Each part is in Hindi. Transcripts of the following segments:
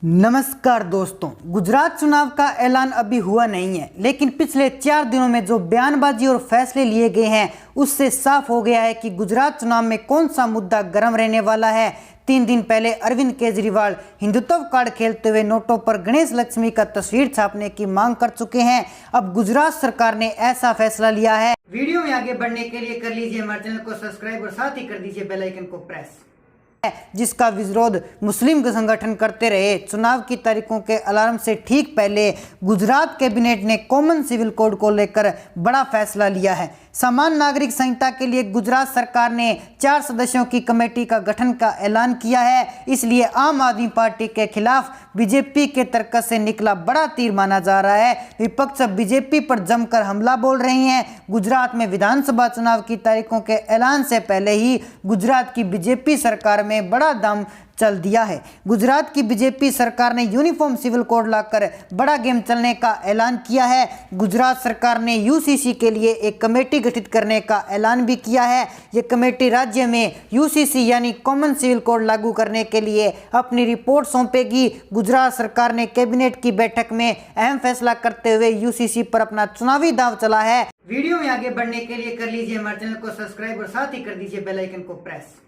नमस्कार दोस्तों, गुजरात चुनाव का ऐलान अभी हुआ नहीं है, लेकिन पिछले 4 दिनों में जो बयानबाजी और फैसले लिए गए हैं उससे साफ हो गया है कि गुजरात चुनाव में कौन सा मुद्दा गर्म रहने वाला है। 3 दिन पहले अरविंद केजरीवाल हिंदुत्व कार्ड खेलते हुए नोटों पर गणेश लक्ष्मी का तस्वीर छापने की मांग कर चुके हैं। अब गुजरात सरकार ने ऐसा फैसला लिया है। वीडियो में आगे बढ़ने के लिए कर लीजिए हमारे चैनल को सब्सक्राइब और साथ ही कर दीजिए बेल आइकन को प्रेस। जिसका विरोध मुस्लिम संगठन करते रहे। चुनाव की तारीखों के अलार्म से ठीक पहले गुजरात कैबिनेट ने कॉमन सिविल कोड को लेकर बड़ा फैसला लिया है। समान नागरिक संहिता के लिए गुजरात सरकार ने 4 सदस्यों की कमेटी का गठन का ऐलान किया है। इसलिए आम आदमी पार्टी के खिलाफ बीजेपी के तर्क से निकला बड़ा तीर माना जा रहा है। विपक्ष बीजेपी पर जमकर हमला बोल रही हैं। गुजरात में विधानसभा चुनाव की तारीखों के ऐलान से पहले ही गुजरात की बीजेपी सरकार में बड़ा दम चल दिया है। गुजरात की बीजेपी सरकार ने यूनिफॉर्म सिविल कोड लाकर बड़ा गेम चलने का ऐलान किया है। गुजरात सरकार ने यूसीसी के लिए एक कमेटी गठित करने का ऐलान भी किया है। ये कमेटी राज्य में यूसीसी यानी कॉमन सिविल कोड लागू करने के लिए अपनी रिपोर्ट सौंपेगी। गुजरात सरकार ने कैबिनेट की बैठक में अहम फैसला करते हुए यूसीसी पर अपना चुनावी दांव चला है। वीडियो में आगे बढ़ने के लिए कर लीजिए हमारे चैनल को सब्सक्राइब और साथ ही कर दीजिए बेल आइकन को प्रेस।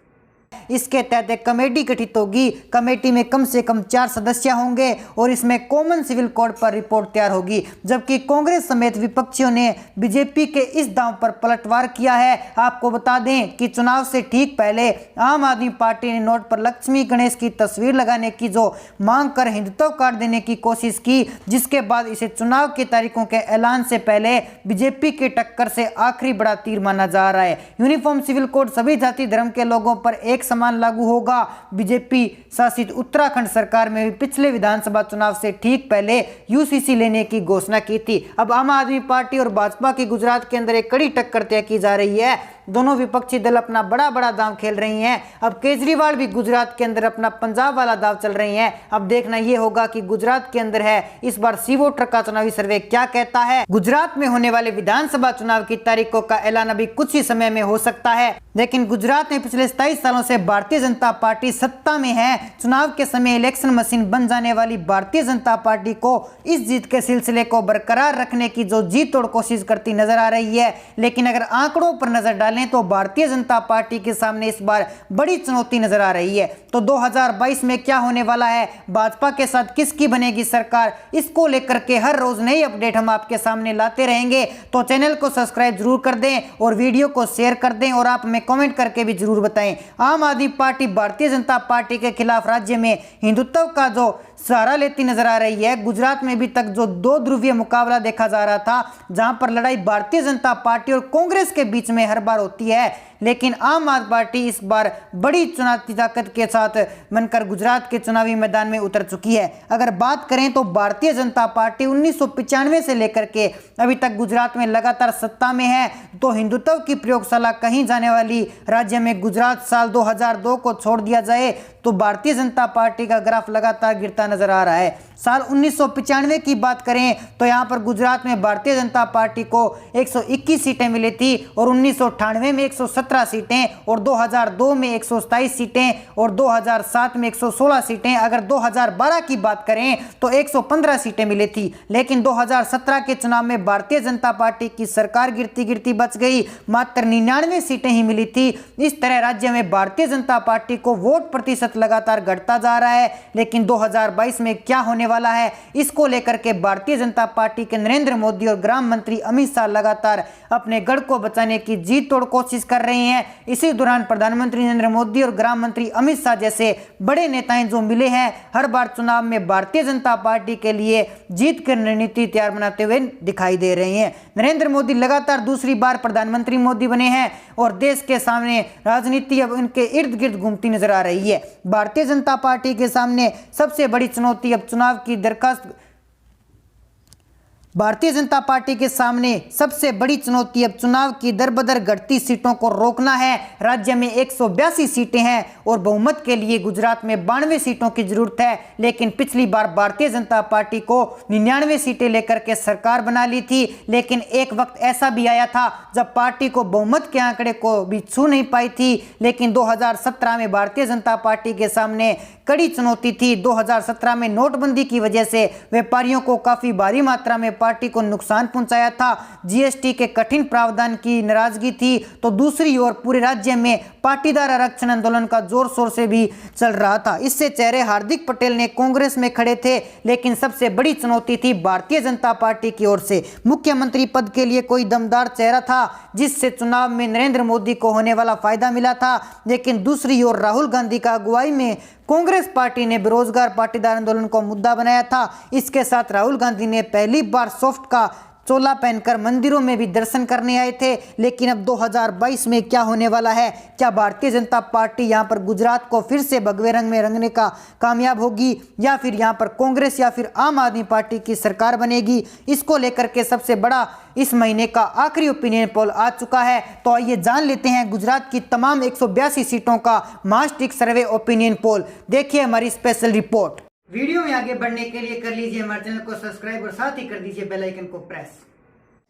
इसके तहत एक कमेटी गठित होगी। कमेटी में कम से कम 4 सदस्य होंगे और इसमें कॉमन सिविल कोड पर रिपोर्ट तैयार होगी। जबकि कांग्रेस समेत विपक्षियों ने बीजेपी के इस दांव पर पलटवार किया है। आपको बता दें कि चुनाव से ठीक पहले आम आदमी पार्टी ने नोट पर लक्ष्मी गणेश की तस्वीर लगाने की जो मांग कर हिंदुत्व कार्ड देने की कोशिश की, जिसके बाद इसे चुनाव की तारीखों के ऐलान से पहले बीजेपी की टक्कर से आखिरी बड़ा तीर माना जा रहा है। यूनिफॉर्म सिविल कोड सभी जाति धर्म के लोगों पर एक समान लागू होगा। बीजेपी शासित उत्तराखंड सरकार में भी पिछले विधानसभा चुनाव से ठीक पहले यूसीसी लेने की घोषणा की थी। अब आम आदमी पार्टी और भाजपा की गुजरात के अंदर एक कड़ी टक्कर तय की जा रही है। दोनों विपक्षी दल अपना बड़ा दांव खेल रही हैं। अब केजरीवाल भी गुजरात के अंदर अपना पंजाब वाला दांव चल रही हैं। अब देखना यह होगा कि गुजरात के अंदर है इस बार सी वोटर का चुनावी सर्वे क्या कहता है। गुजरात में होने वाले विधानसभा चुनाव की तारीखों का ऐलान अभी कुछ ही समय में हो सकता है, लेकिन गुजरात में पिछले 27 सालों से भारतीय जनता पार्टी सत्ता में है। चुनाव के समय इलेक्शन मशीन बन जाने वाली भारतीय जनता पार्टी को इस जीत के सिलसिले को बरकरार रखने की जो जी तोड़ कोशिश करती नजर आ रही है। लेकिन अगर आंकड़ों पर नजर डालें तो भारतीय जनता पार्टी के सामने इस बार बड़ी चुनौती नजर आ रही है। तो 2022 में क्या होने वाला है, भाजपा के साथ किसकी बनेगी सरकार, इसको लेकर के हर रोज नई अपडेट हम आपके सामने लाते रहेंगे। तो चैनल को सब्सक्राइब जरूर कर दें और वीडियो को शेयर कर दें और आप हमें कमेंट करके भी जरूर बताएं। आम आदमी पार्टी भारतीय जनता पार्टी के खिलाफ राज्य में हिंदुत्व का जो सहारा लेती नजर आ रही है। गुजरात में भी तक जो 2 ध्रुवीय मुकाबला देखा जा रहा था, जहां पर लड़ाई भारतीय जनता पार्टी और कांग्रेस के बीच में हर बार होती है, लेकिन आम आदमी पार्टी इस बार बड़ी चुनावी ताकत के साथ बनकर गुजरात के चुनावी मैदान में उतर चुकी है। अगर बात करें तो भारतीय जनता पार्टी 1995 से लेकर के अभी तक गुजरात में लगातार सत्ता में है। तो हिंदुत्व की प्रयोगशाला कहीं जाने वाली राज्य में गुजरात साल 2002 को छोड़ दिया जाए तो भारतीय जनता पार्टी का ग्राफ लगातार गिरता नजर आ रहा है। साल 1995 की बात करें तो यहां पर गुजरात में भारतीय जनता पार्टी को 121 सीटें मिली थी और 1998 में 117 सीटें और 2002 में 127 सीटें और 2007 में 116 सीटें। अगर 2012 की बात करें तो 115 सीटें मिली थी, लेकिन 2017 के चुनाव में भारतीय जनता पार्टी की सरकार गिरती गिरती बच गई, मात्र 99 सीटें ही मिली थी। इस तरह राज्य में भारतीय जनता पार्टी को वोट प्रतिशत लगातार घटता जा रहा है। लेकिन 2022 में क्या होने वाला है, इसको लेकर के भारतीय जनता पार्टी के नरेंद्र मोदी और गृह मंत्री अमित शाह लगातार अपने गढ़ को बचाने की जी तोड़ कोशिश कर रहे हैं। इसी दौरान प्रधानमंत्री नरेंद्र मोदी और गृह मंत्री अमित शाह जैसे बड़े नेताएं जो मिले हैं, हर बार चुनाव में भारतीय जनता पार्टी के लिए जीत की रणनीति तैयार बनाते हुए दिखाई दे रहे हैं। नरेंद्र मोदी लगातार दूसरी बार प्रधानमंत्री मोदी बने हैं और देश के सामने राजनीति अब उनके इर्द गिर्द घूमती नजर आ रही है। भारतीय जनता पार्टी के सामने सबसे बड़ी चुनौती अब चुनाव की दरखास्त भारतीय जनता पार्टी के सामने सबसे बड़ी चुनौती अब चुनाव की दर-बदर घटती सीटों को रोकना है। राज्य में 182 सीटें हैं और बहुमत के लिए गुजरात में 92 सीटों की जरूरत है, लेकिन पिछली बार भारतीय जनता पार्टी को 99 सीटें लेकर के सरकार बना ली थी। लेकिन एक वक्त ऐसा भी आया था जब पार्टी को बहुमत के आंकड़े को भी छू नहीं पाई थी। लेकिन 2017 में भारतीय जनता पार्टी के सामने कड़ी चुनौती थी। 2017 में नोटबंदी की वजह से व्यापारियों को काफी भारी मात्रा में पार्टी को नुकसान पहुंचाया था। जीएसटी के कठिन प्रावधान की नाराजगी थी, तो दूसरी ओर पूरे राज्य में पाटीदार आरक्षण आंदोलन का जोर शोर से भी चल रहा था। इससे चेहरे हार्दिक पटेल ने कांग्रेस में खड़े थे, लेकिन सबसे बड़ी चुनौती थी भारतीय जनता पार्टी की ओर से। मुख्यमंत्री पद के लिए कोई दमदार चेहरा था जिससे चुनाव में नरेंद्र मोदी को होने वाला फायदा मिला था, लेकिन दूसरी ओर राहुल गांधी का अगुवाई में कांग्रेस पार्टी ने बेरोजगार पाटीदार आंदोलन को मुद्दा बनाया था। इसके साथ राहुल गांधी ने पहली बार सॉफ्ट का चोला पहनकर मंदिरों में भी दर्शन करने आए थे। लेकिन अब 2022 में क्या होने वाला है? क्या भारतीय जनता पार्टी यहां पर गुजरात को फिर से भगवे रंग में रंगने का कामयाब होगी, या फिर यहां पर कांग्रेस या फिर आम आदमी पार्टी की सरकार बनेगी? इसको लेकर के सबसे बड़ा इस महीने का आखिरी ओपिनियन पोल आ चुका है। तो आइए जान लेते हैं गुजरात की तमाम 182 सीटों का मास्टिक सर्वे ओपिनियन पोल। देखिए हमारी स्पेशल रिपोर्ट। वीडियो में आगे बढ़ने के लिए कर लीजिए हमारे चैनल को सब्सक्राइब और साथ ही कर दीजिए बेल आइकन को प्रेस।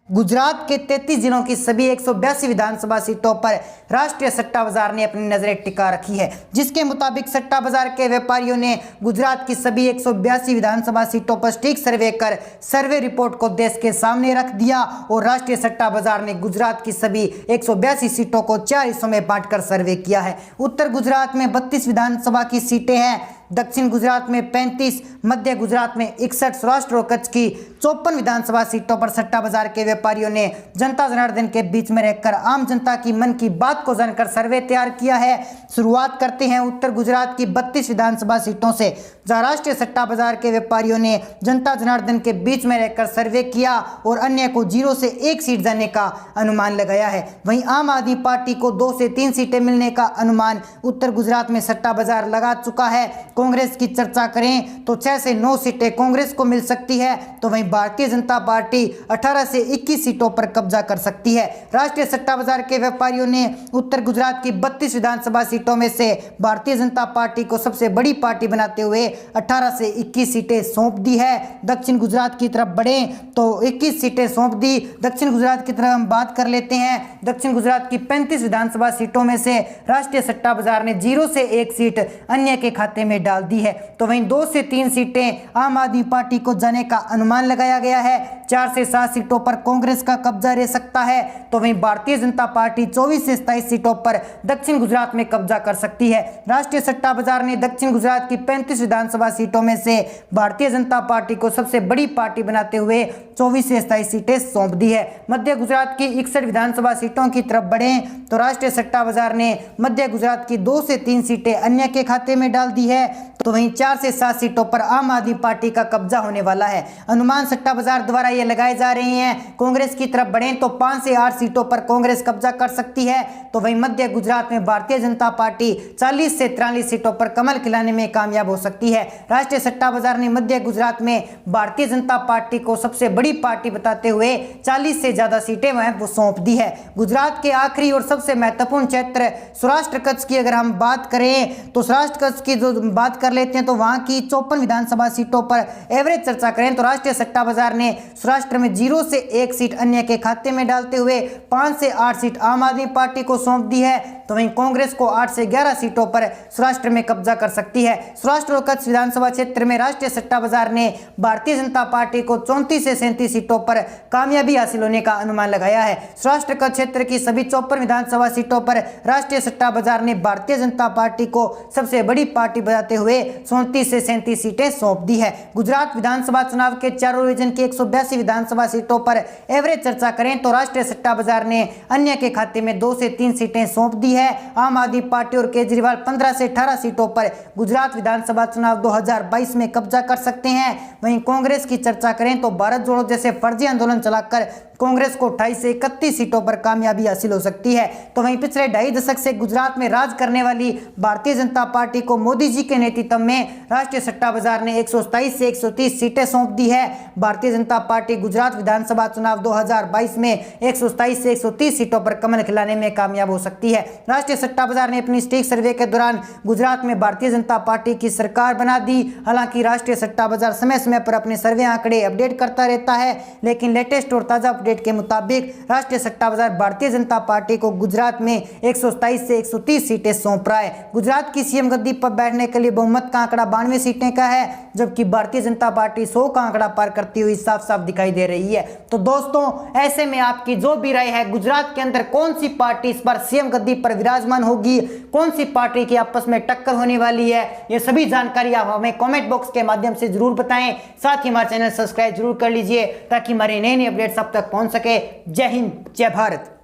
गुजरात के 33 जिलों की सभी 182 विधानसभा सीटों पर राष्ट्रीय सट्टा बाजार ने अपनी नजरें टिका रखी है, जिसके मुताबिक सट्टा बाजार के व्यापारियों ने गुजरात की सभी 182 विधानसभा सीटों पर सटीक सर्वे कर सर्वे रिपोर्ट को देश के सामने रख दिया। और राष्ट्रीय सट्टा बाजार ने गुजरात की सभी 182 सीटों को 4 हिस्सों में बांटकर सर्वे किया है। उत्तर गुजरात में 32 विधानसभा की सीटें हैं, दक्षिण गुजरात में 35, मध्य गुजरात में 61, सौराष्ट्र और कच्छ की 54 विधानसभा सीटों पर सट्टा बाजार के व्यापारियों ने जनता जनार्दन के बीच में रहकर आम जनता की मन की बात को जानकर सर्वे तैयार किया है। शुरुआत करते हैं उत्तर गुजरात की 32 विधानसभा सीटों से, जहां राष्ट्रीय सट्टा बाजार के व्यापारियों ने जनता जनार्दन के बीच में रहकर सर्वे किया और अन्य को 0 से 1 सीट जाने का अनुमान लगाया है। वहीं आम आदमी पार्टी को 2 से 3 सीटें मिलने का अनुमान उत्तर गुजरात में सट्टा बाजार लगा चुका है। कांग्रेस की चर्चा करें तो 6 से 9 सीटें कांग्रेस को मिल सकती है, तो वहीं भारतीय जनता पार्टी 18 से 21 सीटों पर कब्जा कर सकती है। राष्ट्रीय सट्टा बाजार के व्यापारियों ने उत्तर गुजरात की 32 विधानसभा सीटों में से भारतीय जनता पार्टी को सबसे बड़ी पार्टी बनाते हुए 18 से 21 सीटें सौंप दी है। दक्षिण गुजरात की तरफ बढ़े तो 21 सीटें सौंप दी। दक्षिण गुजरात की तरफ हम बात कर लेते हैं। दक्षिण गुजरात की 35 विधानसभा सीटों में से राष्ट्रीय सट्टा बाजार ने 0 से 1 सीट अन्य के खाते में डाल दी है, तो वहीं 2 से 3 सीटें आम आदमी पार्टी को जाने का अनुमान लगाया गया है। 4 से 7 सीटों पर कांग्रेस का कब्जा रह सकता है, तो वहीं भारतीय जनता पार्टी 24 से 27 सीटों पर दक्षिण गुजरात में कब्जा कर सकती है। राष्ट्रीय सट्टा बाजार ने दक्षिण गुजरात की 35 विधानसभा सीटों में से भारतीय जनता पार्टी को सबसे बड़ी पार्टी बनाते हुए 24 से 27 सीटें सौंप दी है। मध्य गुजरात की 61 विधानसभा सीटों की तरफ बढ़े तो राष्ट्रीय सट्टा बाजार ने मध्य गुजरात की 2 से 3 सीटें अन्य के खाते में डाल दी है, तो वहीं 4 से 7 सीटों पर आम आदमी पार्टी का कब्जा होने वाला है। अनुमान सट्टा बाजार द्वारा ये लगाए जा रहे हैं। कांग्रेस की तरफ बढ़ें तो 5 से 8 सीटों पर कांग्रेस कब्जा कर सकती है, तो वहीं मध्य गुजरात में भारतीय जनता पार्टी 40 से 43 सीटों पर कमल खिलाने में कामयाब हो सकती है। राष्ट्रीय सट्टा बाजार ने मध्य गुजरात में भारतीय जनता पार्टी को सबसे बड़ी पार्टी बताते हुए 40 से ज्यादा सीटें वो सौंप दी है। गुजरात के आखिरी और सबसे महत्वपूर्ण क्षेत्र सौराष्ट्र कच्छ की अगर हम बात करें तो सौराष्ट्र कच्छ की जो बात कर लेते हैं तो वहां की 54 विधानसभा सीटों पर एवरेज चर्चा करें तो राष्ट्रीय सट्टा बाजार ने सौराष्ट्र में 0 से 1 सीट अन्य के खाते में डालते हुए 5 से 8 सीट आम आदमी पार्टी को सौंप दी है, तो वहीं कांग्रेस को 8 से 11 सीटों पर सौराष्ट्र में कब्जा कर सकती है। सौराष्ट्र और कच्छ विधानसभा क्षेत्र में राष्ट्रीय सट्टा बाजार ने भारतीय जनता पार्टी को 34 से 37 सीटों पर कामयाबी हासिल होने का अनुमान लगाया है। सौराष्ट्र कच्छ क्षेत्र की सभी 54 विधानसभा सीटों पर राष्ट्रीय सट्टा बाजार ने भारतीय जनता पार्टी को सबसे बड़ी पार्टी बताते हुए 34 से 37 सीटें सौंप दी है। गुजरात विधानसभा चुनाव के चारों रीजन की 182 विधानसभा सीटों पर एवरेज चर्चा करें तो राष्ट्रीय सट्टा बाजार ने अन्य के खाते में 2 से 3 सीटें सौंप दी है। आम आदमी पार्टी और केजरीवाल 15 से 18 सीटों पर गुजरात विधानसभा चुनाव 2022 में कब्जा कर सकते हैं। वहीं कांग्रेस की चर्चा करें तो भारत जोड़ो जैसे फर्जी आंदोलन चलाकर कांग्रेस को 28 से 31 सीटों पर कामयाबी हासिल हो सकती है। तो वहीं पिछले 2.5 दशक से गुजरात में राज करने वाली भारतीय जनता पार्टी को मोदी जी के नेतृत्व में राष्ट्रीय सट्टा बाजार ने 127 से 130 सीटें सौंप दी है। भारतीय जनता पार्टी गुजरात विधानसभा चुनाव 2022 में 127 से 130 सीटों पर कमल खिलाने में कामयाब हो सकती है। राष्ट्रीय सट्टा बाजार ने अपनी स्टेक सर्वे के दौरान गुजरात में भारतीय जनता पार्टी की सरकार बना दी। हालांकि राष्ट्रीय सट्टा बाजार समय समय पर अपने सर्वे आंकड़े अपडेट करता रहता है, लेकिन लेटेस्ट और ताजा अपडेट के मुताबिक राष्ट्रीय सट्टा बाजार भारतीय जनता पार्टी को गुजरात में 127 से 130 सीटें सौंप रहा है। गुजरात की सीएम गद्दी पर बैठने के लिए बहुमत का आंकड़ा 92 सीटें का है, जबकि भारतीय जनता पार्टी 100 का आंकड़ा पार करती हुई साफ साफ दिखाई दे रही है। तो दोस्तों, ऐसे में आपकी जो भी राय है, गुजरात के अंदर कौन सी पार्टी इस बार सीएम गद्दी पर विराजमान होगी, कौन सी पार्टी की आपस में टक्कर होने वाली है, ये सभी जानकारी आप हमें कमेंट बॉक्स के माध्यम से जरूर बताएं। साथ ही हमारा चैनल सब्सक्राइब जरूर कर लीजिए ताकि हमारे नए नए अपडेट्स आप तक पहुंच सके। जय हिंद, जय भारत।